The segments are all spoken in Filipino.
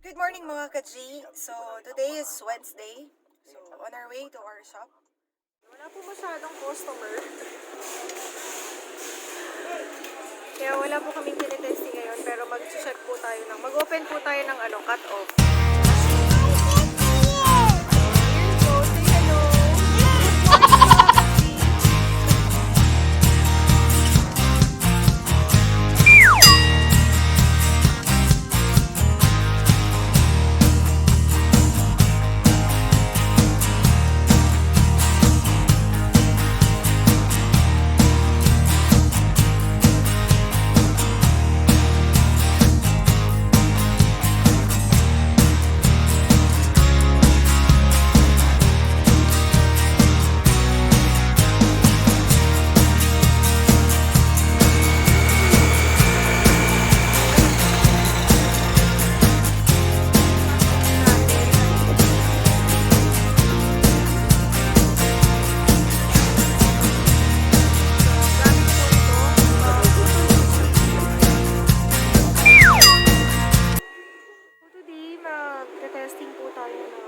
Good morning mga ka-G. So, today is Wednesday. So, on our way to our shop. Wala po masyadong customer. Kaya wala po kaming tinitesting ngayon. Pero mag-check po tayo ng, mag-open po tayo ng cut-off. Testing po tayo ng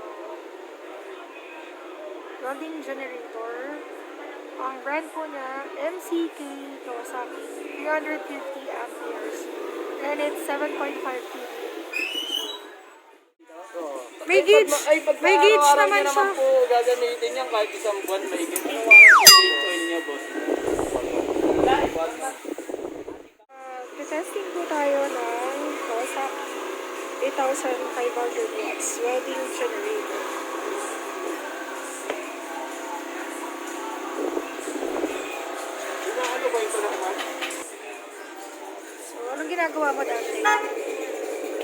Welding generator. Ang brand po niya, MCK Kawasaki, 350 amperes. And it's 7.5 kV. May gauge naman siya. Po gagamitin yan kahit isang buwan may gauge. Ano warranty niya, boss? Testing po tayo ng Kawasaki 8,500 watts welding generator. Ano ba ito naman? So, anong ginagawa mo dati?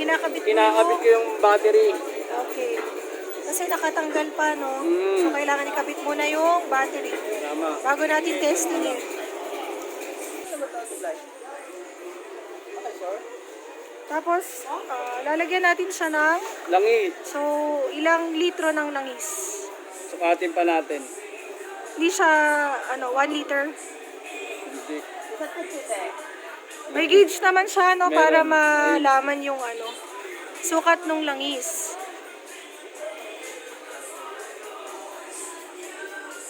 Kinakabit ko yung battery. Okay. Kasi nakatanggal pa, no? So, kailangan ikabit mo na yung battery. Tama. Bago natin testing eh. Tapos, lalagyan natin siya ng Langis. so, ilang litro ng langis. Sukatin pa natin. Hindi siya, 1 liter. Hindi. May gauge naman siya, no? Meron. Para malaman yung, sukat ng langis.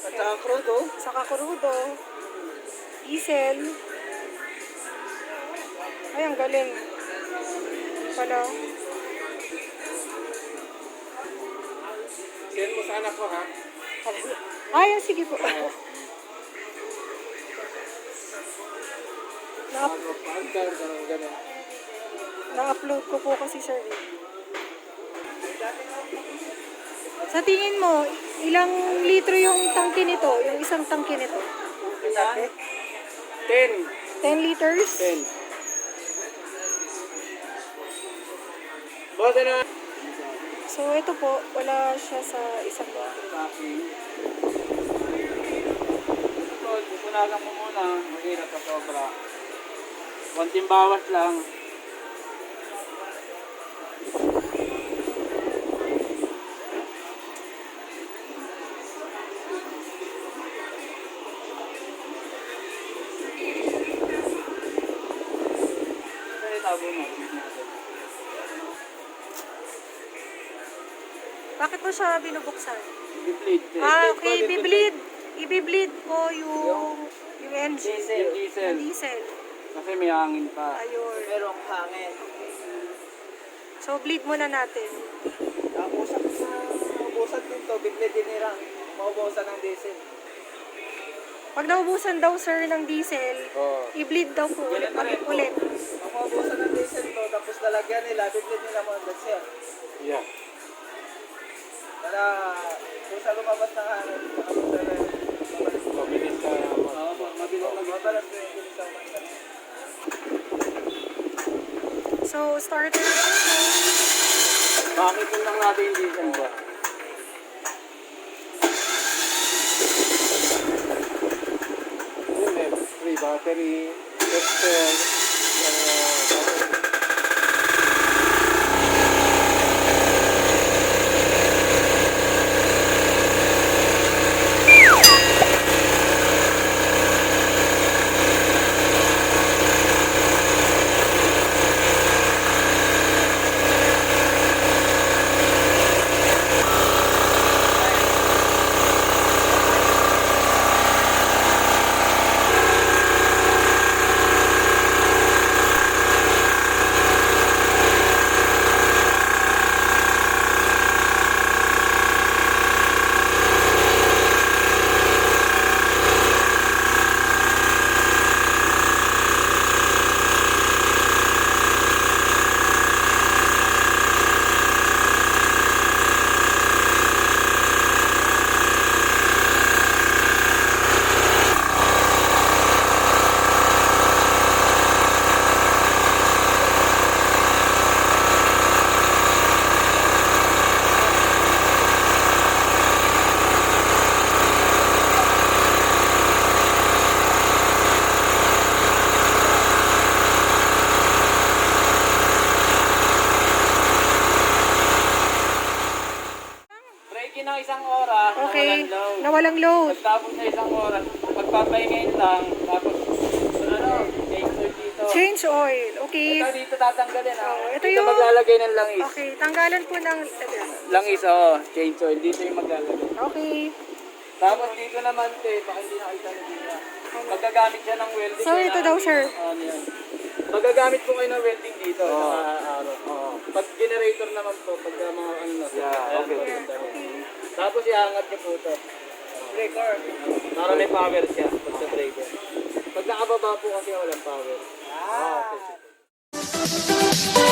At saka crudo. Saka crudo. Diesel. Ay, ang galing. Pala. Send mo sa anak ko, ha? Ay, sige po. Na-upload ko po kasi, sir. Sa tingin mo, ilang litro yung tangke nito? Yung isang tangke nito? 10. 10 liters? 10. Boss, ano? So, ito po, wala siya sa isang bahay. So, pupunasan mo muna. Mahirap ka sobra. Konting bawas lang. Bakit mo siya binubuksan? I-bleed. Okay, i-bleed ko yung engine. Yung diesel. Yung diesel. Kasi may hangin pa. Ayun. Merong hangin. So, bleed muna natin. Maubusan din to, bigla dinirang. Maubusan ng diesel. Pag naubusan daw, sir, ng diesel, i-bleed daw po ulit. Pag maubusan ng diesel to, tapos lalagyan nila, bigla nila mo ang diesel. Yeah. Para kung sa lumabas ng hangin, Mabilis ka. mabalas na yung bilis ang mansan. So, starter. Bakit yun lang natin yung diesel ba? Yun eh, free battery, tester, ng isang oras, Okay. nawalan load. Nawalang load. Pagtapos ng isang oras, magpapahingayin lang, tapos change oil dito. Change oil. Okay. Ito dito tatanggalin ha. Oh, ito Dito yung- maglalagay ng langis. Okay, tanggalan po ng... Langis, change oil. Dito yung maglalagay. Okay. Tapos dito naman, baka hindi nakita na dito. Magagamit siya ng welding. So, ito daw, sir. Ano yan. Magagamit po kayo ng welding dito. Pag generator naman po, pag mga ano na. Tapos iangat niyo po ito. Breaker. Para may power siya pag sa breaker. Pag nakababa po kasi walang power. Okay.